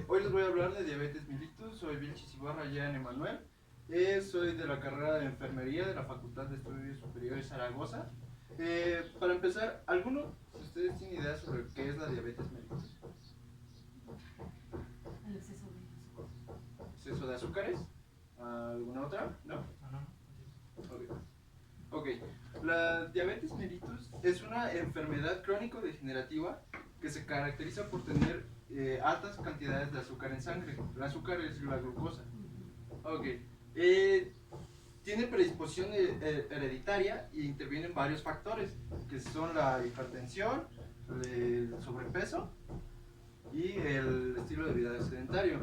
Hoy les voy a hablar de diabetes mellitus. Soy Vilchis Ibarra Jean Emanuel. Soy de la carrera de enfermería de la Facultad de Estudios Superiores Zaragoza. Para empezar, ¿alguno de ustedes tiene idea sobre qué es la diabetes mellitus? El exceso de azúcar. ¿Exceso de azúcares? ¿Alguna otra? ¿No? Okay. Ok, la diabetes mellitus es una enfermedad crónico-degenerativa que se caracteriza por tener altas cantidades de azúcar en sangre. El azúcar es la glucosa. Ok, tiene predisposición hereditaria e intervienen varios factores, que son la hipertensión, el sobrepeso y el estilo de vida sedentario.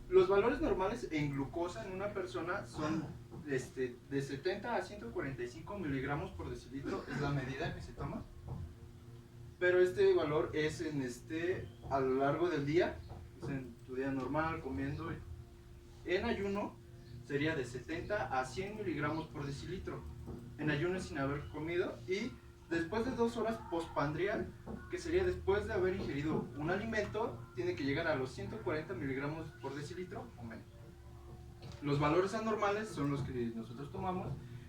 Los valores normales en glucosa en una persona son de 70 a 145 miligramos por decilitro, es la medida que se toma. Pero este valor es a lo largo del día, es en tu día normal, comiendo. En ayuno sería de 70 a 100 miligramos por decilitro, en ayuno sin haber comido, y después de 2 horas postpandrial, que sería después de haber ingerido un alimento, tiene que llegar a los 140 miligramos por decilitro o menos. Los valores anormales son los que nosotros tomamos,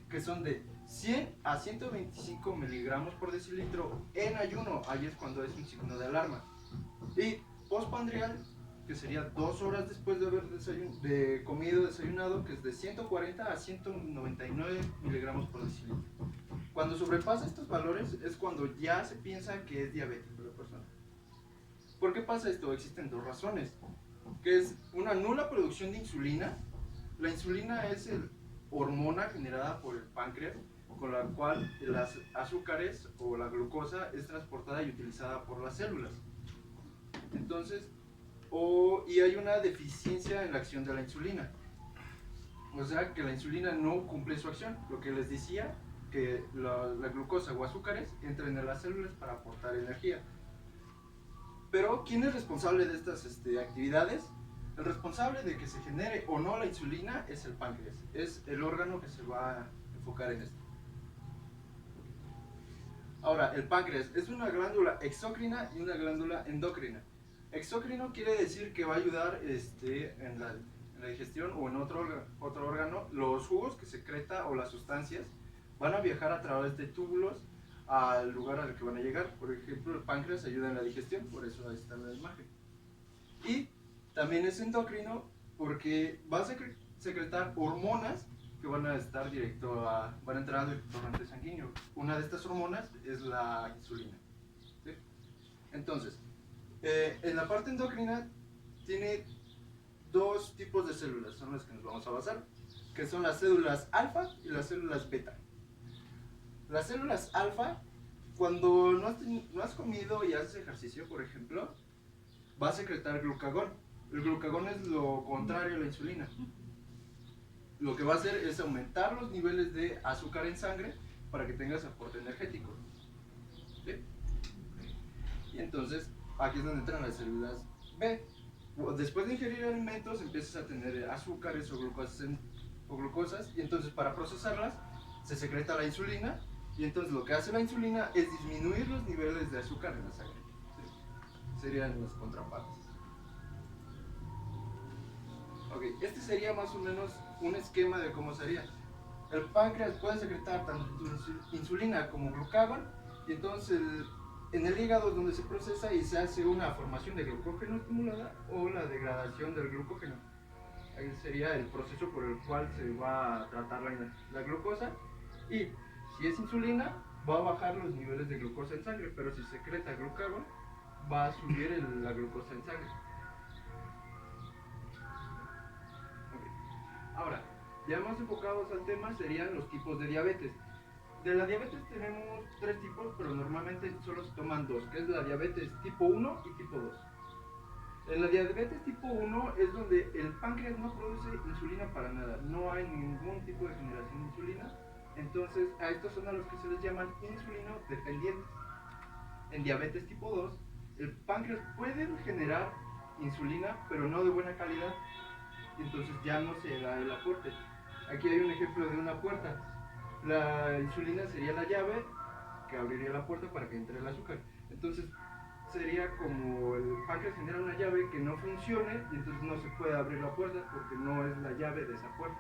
que son de 100 a 125 miligramos por decilitro en ayuno, ahí es cuando es un signo de alarma. Y postpandrial, que sería 2 horas después de haber desayunado, que es de 140 a 199 miligramos por decilitro. Cuando sobrepasa estos valores es cuando ya se piensa que es diabético la persona. ¿Por qué pasa esto? Existen dos razones, que es una nula producción de insulina. La insulina es la hormona generada por el páncreas, con la cual las azúcares o la glucosa es transportada y utilizada por las células. Entonces, y hay una deficiencia en la acción de la insulina. O sea, que la insulina no cumple su acción. Lo que les decía, que la glucosa o azúcares entran en las células para aportar energía. Pero, ¿quién es responsable de estas actividades? El responsable de que se genere o no la insulina es el páncreas. Es el órgano que se va a enfocar en esto. Ahora, el páncreas es una glándula exócrina y una glándula endocrina. Exócrino quiere decir que va a ayudar en la digestión o en otro órgano. Los jugos que secreta o las sustancias van a viajar a través de túbulos al lugar al que van a llegar. Por ejemplo, el páncreas ayuda en la digestión, por eso ahí está la imagen. Y también es endocrino porque va a secretar hormonas que van a estar van a entrar al torrente sanguíneo. Una de estas hormonas es la insulina. ¿Sí? Entonces, en la parte endocrina tiene dos tipos de células, son las que nos vamos a basar, que son las células alfa y las células beta. Las células alfa, cuando no has comido y haces ejercicio, por ejemplo, va a secretar glucagón. El glucagón es lo contrario a la insulina. Lo que va a hacer es aumentar los niveles de azúcar en sangre para que tengas aporte energético. ¿Sí? Y entonces, aquí es donde entran las células B. Después de ingerir alimentos, empiezas a tener azúcares o glucosas, y entonces para procesarlas se secreta la insulina, y entonces lo que hace la insulina es disminuir los niveles de azúcar en la sangre. ¿Sí? Serían las contrapartes. Ok, este sería más o menos un esquema de cómo sería. El páncreas puede secretar tanto insulina como glucagón, y entonces en el hígado es donde se procesa y se hace una formación de glucógeno estimulada o la degradación del glucógeno. Ahí sería el proceso por el cual se va a tratar la glucosa, y si es insulina va a bajar los niveles de glucosa en sangre, pero si secreta glucagón va a subir la glucosa en sangre. Ahora, ya más enfocados al tema serían los tipos de diabetes. De la diabetes tenemos 3 tipos, pero normalmente solo se toman 2, que es la diabetes tipo 1 y tipo 2. En la diabetes tipo 1 es donde el páncreas no produce insulina para nada, no hay ningún tipo de generación de insulina, entonces a estos son a los que se les llaman insulino dependientes. En diabetes tipo 2, el páncreas puede generar insulina, pero no de buena calidad, entonces ya no se da el aporte. Aquí hay un ejemplo de una puerta. La insulina sería la llave que abriría la puerta para que entre el azúcar. Entonces, sería como el páncreas genera una llave que no funcione y entonces no se puede abrir la puerta porque no es la llave de esa puerta.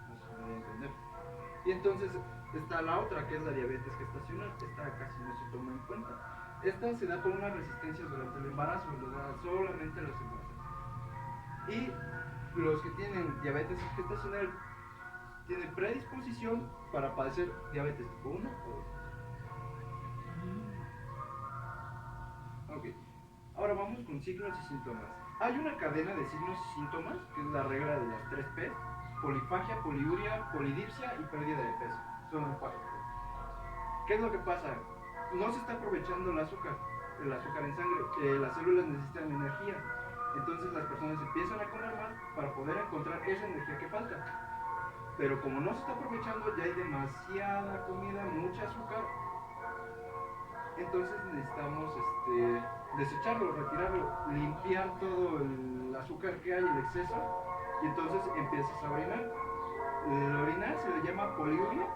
No se puede entender. Y entonces está la otra, que es la diabetes gestacional. Esta casi no se toma en cuenta. Esta se da por una resistencia durante el embarazo, lo da solamente a los embarazados. Y los que tienen diabetes gestacional tienen predisposición para padecer diabetes tipo 1 o 2. Ok, ahora vamos con signos y síntomas. Hay una cadena de signos y síntomas, que es la regla de las 3 P: polifagia, poliuria, polidipsia y pérdida de peso. Son los 4 P. ¿Qué es lo que pasa? No se está aprovechando el azúcar en sangre. Las células necesitan energía. Entonces las personas empiezan a comer más para poder encontrar esa energía que falta. Pero como no se está aprovechando, ya hay demasiada comida, mucha azúcar. Entonces necesitamos desecharlo, retirarlo, limpiar todo el azúcar que hay, el exceso, y entonces empiezas a orinar. El orinar se le llama poliuria,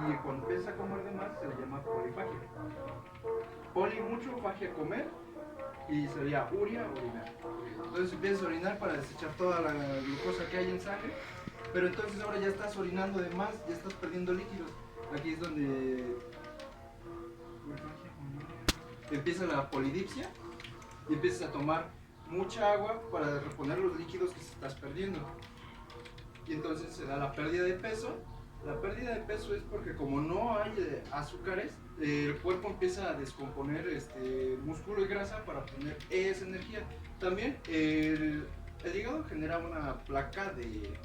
y cuando empiezas a comer de más se le llama polifagia. Poli mucho, fagia comer, y sería uria, orinar. Entonces empiezas a orinar para desechar toda la glucosa que hay en sangre, pero entonces ahora ya estás orinando de más, ya estás perdiendo líquidos. Aquí es donde empieza la polidipsia y empiezas a tomar mucha agua para reponer los líquidos que estás perdiendo. Y entonces se da la pérdida de peso. La pérdida de peso es porque como no hay azúcares, el cuerpo empieza a descomponer músculo y grasa para obtener esa energía. También el hígado genera una placa de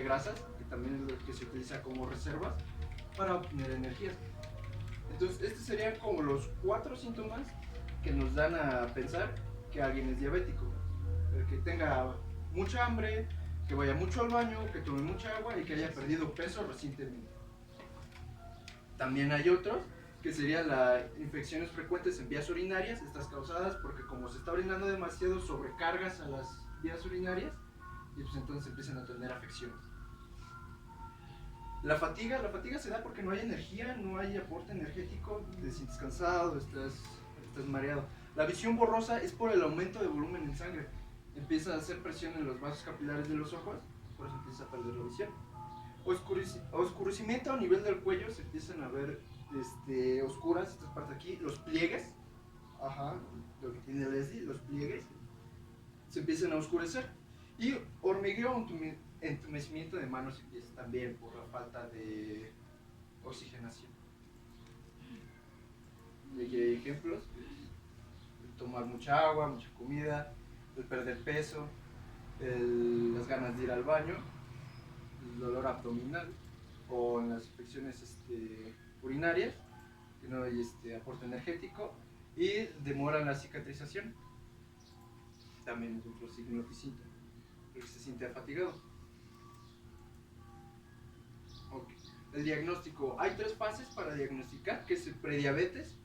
grasas, que también es lo que se utiliza como reservas para obtener energías. Entonces, estos serían como los 4 síntomas que nos dan a pensar que alguien es diabético. Que tenga mucha hambre, que vaya mucho al baño, que tome mucha agua y que haya perdido peso recientemente. También hay otros, que serían las infecciones frecuentes en vías urinarias. Estas causadas porque como se está orinando demasiado, sobrecargas a las vías urinarias y pues entonces empiezan a tener afecciones. La fatiga se da porque no hay energía, no hay aporte energético, te sientes cansado, estás mareado. La visión borrosa es por el aumento de volumen en sangre. Empieza a hacer presión en los vasos capilares de los ojos, por eso empieza a perder la visión. Oscurecimiento a nivel del cuello, se empiezan a ver oscuras estas partes aquí, los pliegues, lo que tiene Leslie, los pliegues, se empiezan a oscurecer. Y hormigueo, entumecimiento de manos y pies también por la falta de oxigenación. Y aquí hay ejemplos: el tomar mucha agua, mucha comida, el perder peso, las ganas de ir al baño, el dolor abdominal o en las infecciones urinarias, que no hay aporte energético, y demora en la cicatrización. También es otro signo y síntoma, porque se siente fatigado. Okay. El diagnóstico: hay 3 fases para diagnosticar, que es el prediabetes,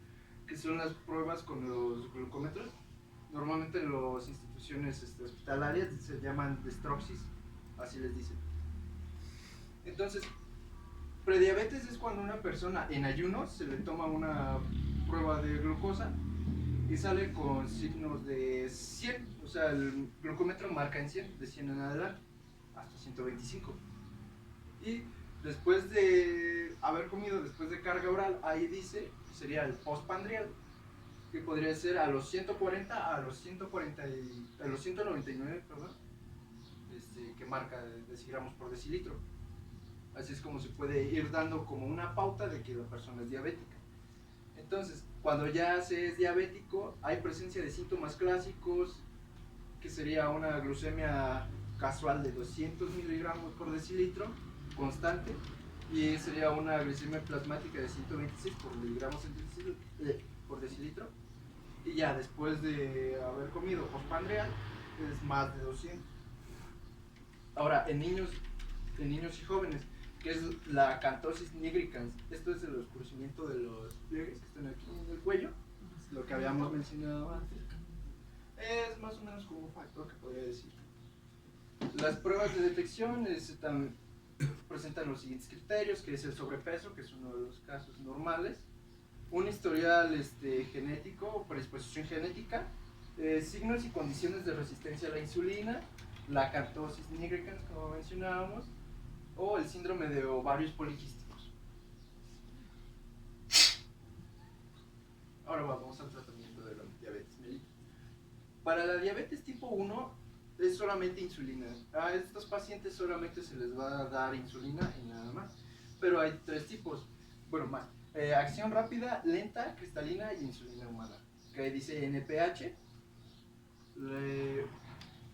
que son las pruebas con los glucómetros. Normalmente en las instituciones hospitalarias se llaman destroxis, así les dicen. Entonces, prediabetes es cuando una persona en ayunos se le toma una prueba de glucosa y sale con signos de 100, o sea, el glucómetro marca en 100, de 100 en adelante, hasta 125. Y después de haber comido, después de carga oral, ahí dice, sería el postprandial, que podría ser a los 140, a los 199, perdón, que marca decigramos por decilitro. Así es como se puede ir dando como una pauta de que la persona es diabética. Entonces, cuando ya se es diabético, hay presencia de síntomas clásicos, que sería una glucemia casual de 200 miligramos por decilitro, constante, y sería una glucemia plasmática de 126 por miligramos por decilitro, y ya después de haber comido postprandial es más de 200. Ahora, en niños y jóvenes, que es la acanthosis nigricans, esto es el oscurecimiento de los pliegues que están aquí en el cuello, lo que habíamos mencionado antes. Es más o menos como un factor que podría decir. Las pruebas de detección presentan los siguientes criterios, que es el sobrepeso, que es uno de los casos normales, un historial genético o predisposición genética, signos y condiciones de resistencia a la insulina, la acantosis nigricans, como mencionábamos, o el síndrome de ovarios poliquísticos. Ahora vamos al tratamiento de la diabetes mellitus. Para la diabetes tipo 1 es solamente insulina. A estos pacientes solamente se les va a dar insulina y nada más. Pero hay 3 tipos, bueno, más. Acción rápida, lenta, cristalina y insulina humana. Que dice NPH.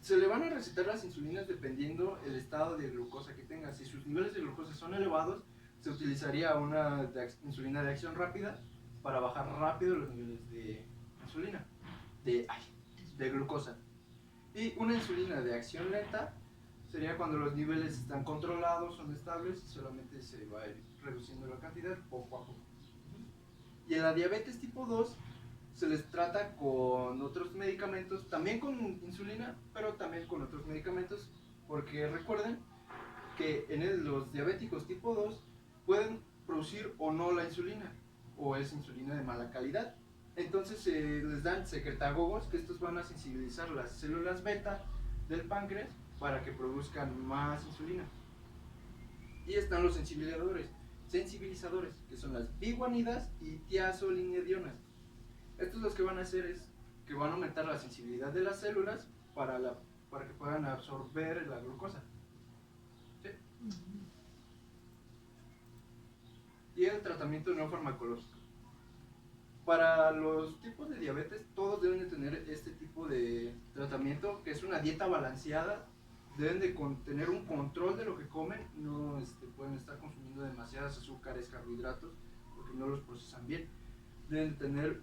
Se le van a recetar las insulinas dependiendo el estado de glucosa que tenga. Si sus niveles de glucosa son elevados, se utilizaría una insulina de acción rápida para bajar rápido los niveles de insulina, de glucosa. Y una insulina de acción lenta sería cuando los niveles están controlados, son estables y solamente se va a ir reduciendo la cantidad poco a poco. Y en la diabetes tipo 2 se les trata con otros medicamentos, también con insulina, pero también con otros medicamentos, porque recuerden que los diabéticos tipo 2 pueden producir o no la insulina, o es insulina de mala calidad. Entonces les dan secretagogos, que estos van a sensibilizar las células beta del páncreas para que produzcan más insulina. Y están los sensibilizadores, que son las biguanidas y tiazolinidionas. Estos los que van a hacer es que van a aumentar la sensibilidad de las células para que puedan absorber la glucosa. ¿Sí? Y el tratamiento no farmacológico. Para los tipos de diabetes, todos deben de tener este tipo de tratamiento, que es una dieta balanceada. Deben de tener un control de lo que comen, no pueden estar consumiendo demasiados azúcares, carbohidratos, porque no los procesan bien. Deben de tener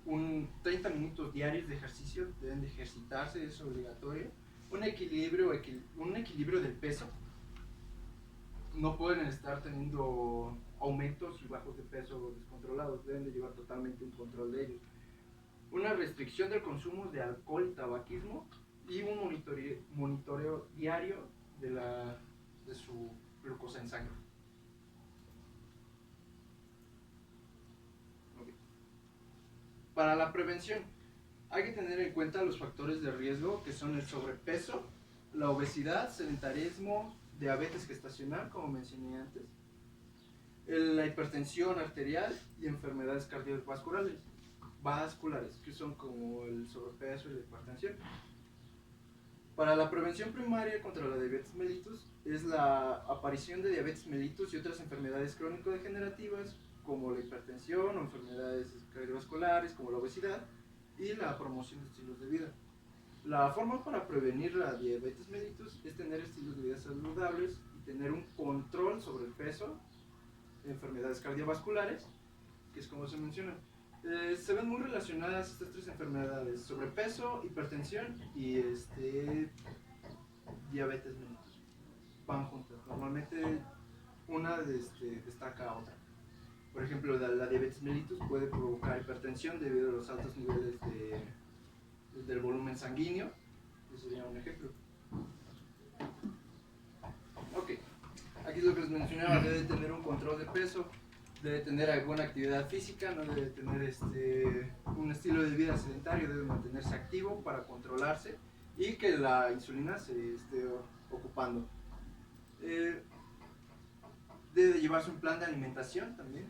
30 minutos diarios de ejercicio, deben de ejercitarse, es obligatorio. Un equilibrio del peso. No pueden estar teniendo aumentos y bajos de peso descontrolados, deben de llevar totalmente un control de ellos. Una restricción del consumo de alcohol y tabaquismo y un monitoreo diario de su glucosa en sangre. Okay. Para la prevención, hay que tener en cuenta los factores de riesgo, que son el sobrepeso, la obesidad, sedentarismo, diabetes gestacional, como mencioné antes, la hipertensión arterial y enfermedades cardiovasculares, que son como el sobrepeso y la hipertensión. Para la prevención primaria contra la diabetes mellitus es la aparición de diabetes mellitus y otras enfermedades crónico-degenerativas como la hipertensión o enfermedades cardiovasculares como la obesidad y la promoción de estilos de vida. La forma para prevenir la diabetes mellitus es tener estilos de vida saludables y tener un control sobre el peso, enfermedades cardiovasculares, que es como se menciona. Se ven muy relacionadas estas 3 enfermedades: sobrepeso, hipertensión y diabetes mellitus. Van juntas. Normalmente una destaca a otra. Por ejemplo, la diabetes mellitus puede provocar hipertensión debido a los altos niveles del volumen sanguíneo. Eso sería un ejemplo. Ok, aquí es lo que les mencionaba: debe tener un control de peso, debe tener alguna actividad física, no debe tener un estilo de vida sedentario, debe mantenerse activo para controlarse y que la insulina se esté ocupando. Debe llevarse un plan de alimentación también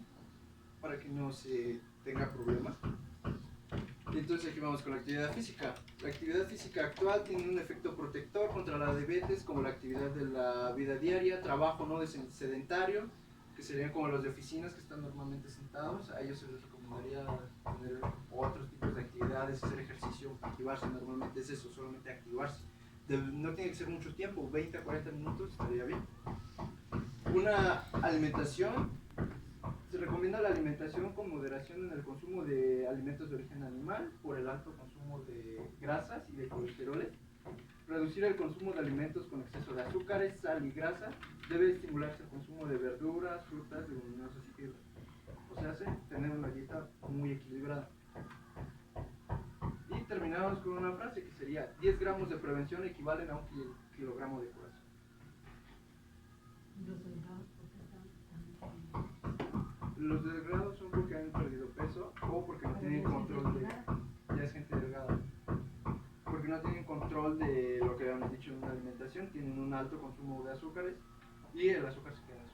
para que no se tenga problemas. Entonces aquí vamos con la actividad física. La actividad física actual tiene un efecto protector contra la diabetes, como la actividad de la vida diaria, trabajo no sedentario, que serían como los de oficinas que están normalmente sentados. A ellos se les recomendaría tener otros tipos de actividades, hacer ejercicio, activarse. Normalmente es eso, solamente activarse. No tiene que ser mucho tiempo, 20 a 40 minutos estaría bien. Una alimentación. Se recomienda la alimentación con moderación en el consumo de alimentos de origen animal por el alto consumo de grasas y de colesteroles. Reducir el consumo de alimentos con exceso de azúcares, sal y grasa. Debe estimularse el consumo de verduras, frutas, leguminosas y fibras. O sea, tener una dieta muy equilibrada. Y terminamos con una frase que sería: 10 gramos de prevención equivalen a 1 kilogramo de curación. Los soldados, ¿por qué están tan Los delgados son porque han perdido peso o porque no tienen control de... Ya es gente delgada. Porque no tienen control de lo que habíamos dicho en una alimentación, tienen un alto consumo de azúcares y el azúcar se queda en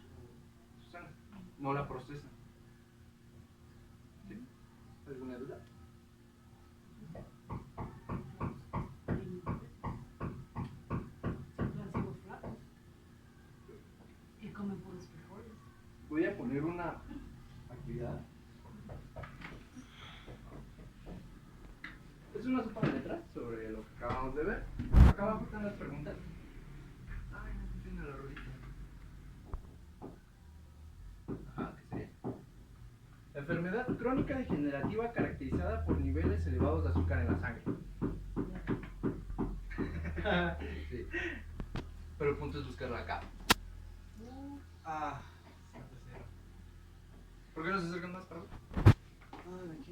su sangre, no la procesan. ¿Sí? ¿Alguna duda? Y comen puros frijoles. Voy a poner una actividad. Es una sopa de letras sobre lo que acabamos de ver. Acá abajo están las preguntas. Ay, no funciona la rodilla. Ajá, ¿qué sería? Enfermedad crónica degenerativa caracterizada por niveles elevados de azúcar en la sangre. Sí. Pero el punto es buscarla acá. Ah, ¿por qué no se acercan más para acá? Ah, de aquí.